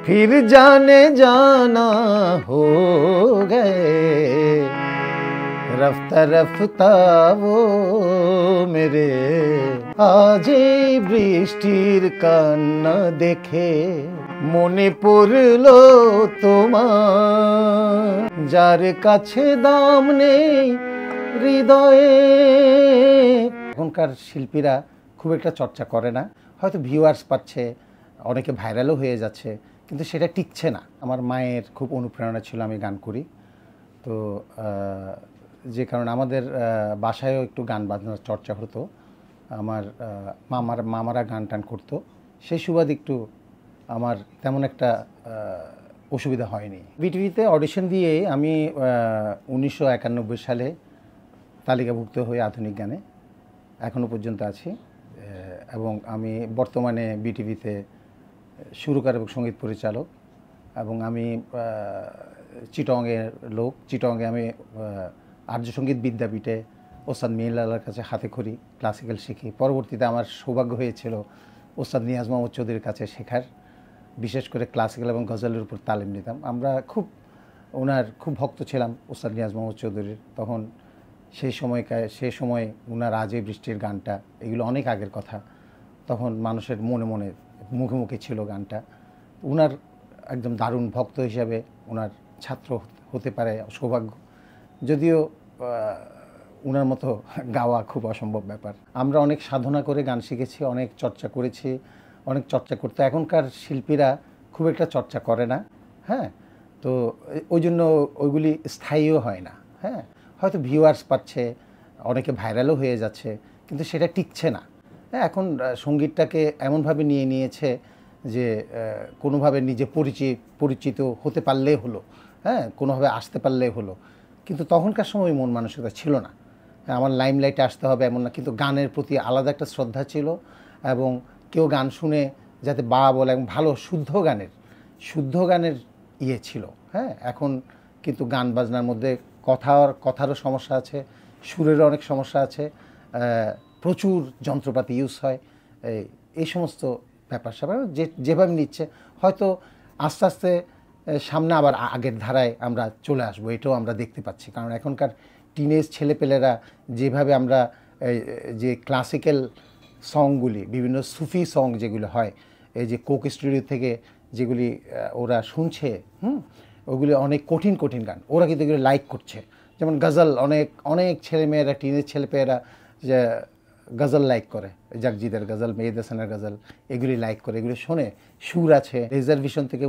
फिर जाने जाना हो गए रफ्ता रफ्ता वो मेरे आज এই বৃষ্টির কান্না দেখে মনে পড়লো তোমার যার কাছে দাম নেই হৃদয়ে। এখনকার শিল্পীরা খুব একটা চর্চা করে না, হয়তো ভিউয়ার্স পাচ্ছে, অনেকে ভাইরালও হয়ে যাচ্ছে, কিন্তু সেটা টিকছে না। আমার মায়ের খুব অনুপ্রেরণা ছিল আমি গান করি, তো যে কারণে আমাদের বাসায়ও একটু গান বাজনার চর্চা হতো। আমার মামারা গান টান করতো, সেই সুবাদে একটু আমার তেমন একটা অসুবিধা হয়নি। বিটিভিতে অডিশন দিয়ে আমি 1991 সালে তালিকাভুক্ত হয়ে আধুনিক গানে এখনও পর্যন্ত আছি, এবং আমি বর্তমানে বিটিভিতে সুরকার এবং সঙ্গীত পরিচালক, এবং আমি চিটংয়ের লোক। চিটংয়ে আমি আর্য সঙ্গীত বিদ্যাপীঠে ওস্তাদ মিহিরলালার কাছে হাতে খড়ি ক্লাসিক্যাল শিখি। পরবর্তীতে আমার সৌভাগ্য হয়েছিল ওস্তাদ নিয়াজ মোহাম্মদ চৌধুরীর কাছে শেখার, বিশেষ করে ক্লাসিক্যাল এবং গজলের উপর তালিম নিতাম। আমরা ওনার খুব ভক্ত ছিলাম ওস্তাদ নিয়াজ মোহাম্মদ চৌধুরীর। তখন সেই সময় ওনার আজ এই বৃষ্টির গানটা, এগুলো অনেক আগের কথা, তখন মানুষের মনে মনে মুখে মুখে ছিল গানটা। ওনার একদম দারুণ ভক্ত হিসাবে ওনার ছাত্র হতে পারে সৌভাগ্য, যদিও ওনার মতো গাওয়া খুব অসম্ভব ব্যাপার। আমরা অনেক সাধনা করে গান শিখেছি, অনেক চর্চা করেছি, অনেক চর্চা করতে এখনকার শিল্পীরা খুব একটা চর্চা করে না। হ্যাঁ, তো ওই জন্য ওইগুলি স্থায়ীও হয় না। হ্যাঁ, হয়তো ভিউয়ার্স পাচ্ছে, অনেকে ভাইরালও হয়ে যাচ্ছে, কিন্তু সেটা টিকছে না। হ্যাঁ, এখন সঙ্গীতটাকে এমনভাবে নিয়ে নিয়েছে যে কোনোভাবে নিজে পরিচিত হতে পারলেই হলো, হ্যাঁ, কোনোভাবে আসতে পারলেই হলো। কিন্তু তখনকার সময় মন মানসিকতা ছিল না। আমার লাইমলাইটে আসতে হবে এমন না, কিন্তু গানের প্রতি আলাদা একটা শ্রদ্ধা ছিল, এবং কেউ গান শুনে যাতে বা বলে, এবং ভালো শুদ্ধ গানের ইয়ে ছিল। হ্যাঁ, এখন কিন্তু গান বাজনার মধ্যে কথারও সমস্যা আছে, সুরেরও অনেক সমস্যা আছে, প্রচুর যন্ত্রপাতি ইউজ হয়, এই সমস্ত ব্যাপার স্যাপার যেভাবে নিচ্ছে, হয়তো আস্তে আস্তে সামনে আবার আগের ধারায় আমরা চলে আসবো, এটাও আমরা দেখতে পাচ্ছি। কারণ এখনকার টিনেজ ছেলেপেলেরা যেভাবে আমরা যে ক্লাসিক্যাল সংগুলি, বিভিন্ন সুফি সং যেগুলো হয়, এই যে কোক স্টুডিও থেকে যেগুলি ওরা শুনছে, ওগুলি অনেক কঠিন গান, ওরা কিন্তু এগুলো লাইক করছে। যেমন গজল, অনেক ছেলেমেয়েরা, টিনেজ ছেলেপেয়েরা যে গজল লাইক করে, জাগজিদের গজল, মেহেদি হাসানের গজল, এগুলি লাইক করে, এগুলি শোনে, সুর আছে। রিজার্ভেশন থেকে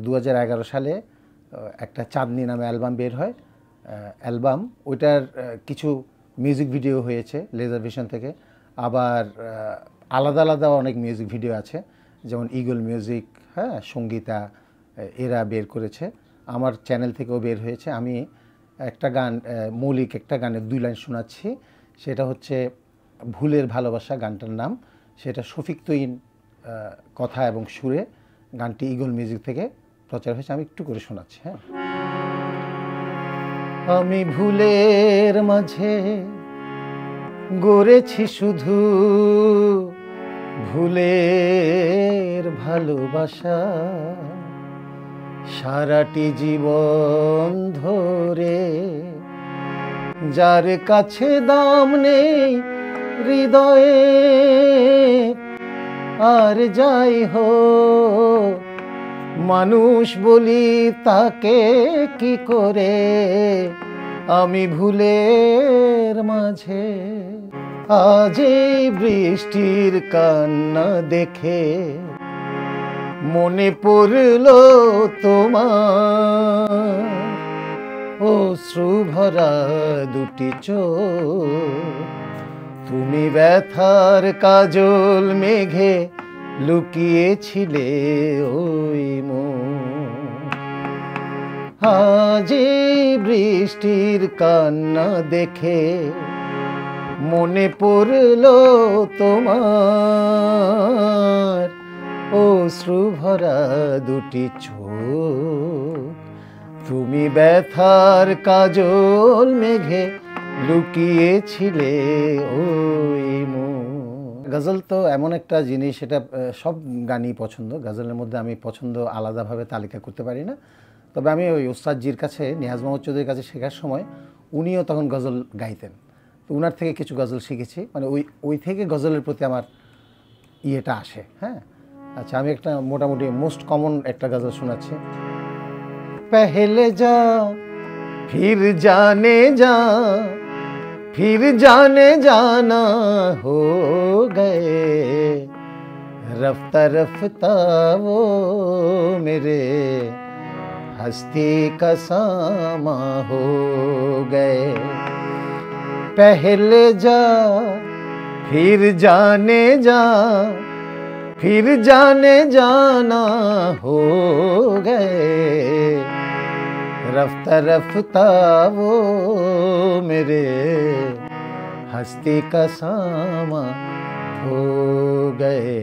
2011 সালে একটা চাঁদনি নামে অ্যালবাম বের হয়, ওইটার কিছু মিউজিক ভিডিও হয়েছে রিজার্ভেশন থেকে, আবার আলাদা অনেক মিউজিক ভিডিও আছে, যেমন ইগল মিউজিক, হ্যাঁ, সঙ্গীতা, এরা বের করেছে, আমার চ্যানেল থেকেও বের হয়েছে। আমি একটা গান, মৌলিক একটা গানের 2 লাইন শোনাচ্ছি, সেটা হচ্ছে ভুলের ভালোবাসা গানটার নাম। সেটা শফিক তুহিন কথা এবং সুরে, গানটি ইগল মিউজিক থেকে প্রচার হয়েছে। আমি একটু করে শোনাচ্ছি। হ্যাঁ, আমি ভুলের মাঝে গড়েছি শুধু ভুলের ভালোবাসা, সারাটি জীবন ধরে যার কাছে দাম নেই হৃদয়ে। আর যাই হোক মানুষ বলি তাকে কি করে, আমি ভুলের মাঝে আজ এই বৃষ্টির কান্না দেখে মনে পড়লো তোমার অশ্রু ভরা দুটি চোখ, তুমি ব্যথার কাজল মেঘে লুকিয়েছিলে ওই মন। আজ এই বৃষ্টির কান্না দেখে মনে পড়লো তোমার অশ্রু ভরা দুটি চোখ, তুমি ব্যথার কাজল মেঘে লুকিয়েছিলে ওই মন। গজল তো এমন একটা জিনিস, এটা সব গানই পছন্দ। গজলের মধ্যে আমি পছন্দ আলাদাভাবে তালিকা করতে পারি না। তবে আমি ওই ওস্তাদজির কাছে, নিয়াজ মোহাম্মদ চৌধুরীর কাছে শেখার সময় উনিও তখন গজল গাইতেন, তো ওনার থেকে কিছু গজল শিখেছি, মানে ওই থেকে গজলের প্রতি আমার ইয়েটা আসে। হ্যাঁ, আচ্ছা, আমি একটা মোটামুটি মোস্ট কমন একটা গজল শোনাচ্ছি। পহলে যা ফির জানে যা, फिर जाने जाना हो गए, रफ्ता रफ्ता वो मेरे हस्ती का सामा हो गए। पहले जा फिर जाने जा, फिर जाने जाना हो गए, रफ्ता रफ्ता वो मेरे हस्ती का सामा हो गए।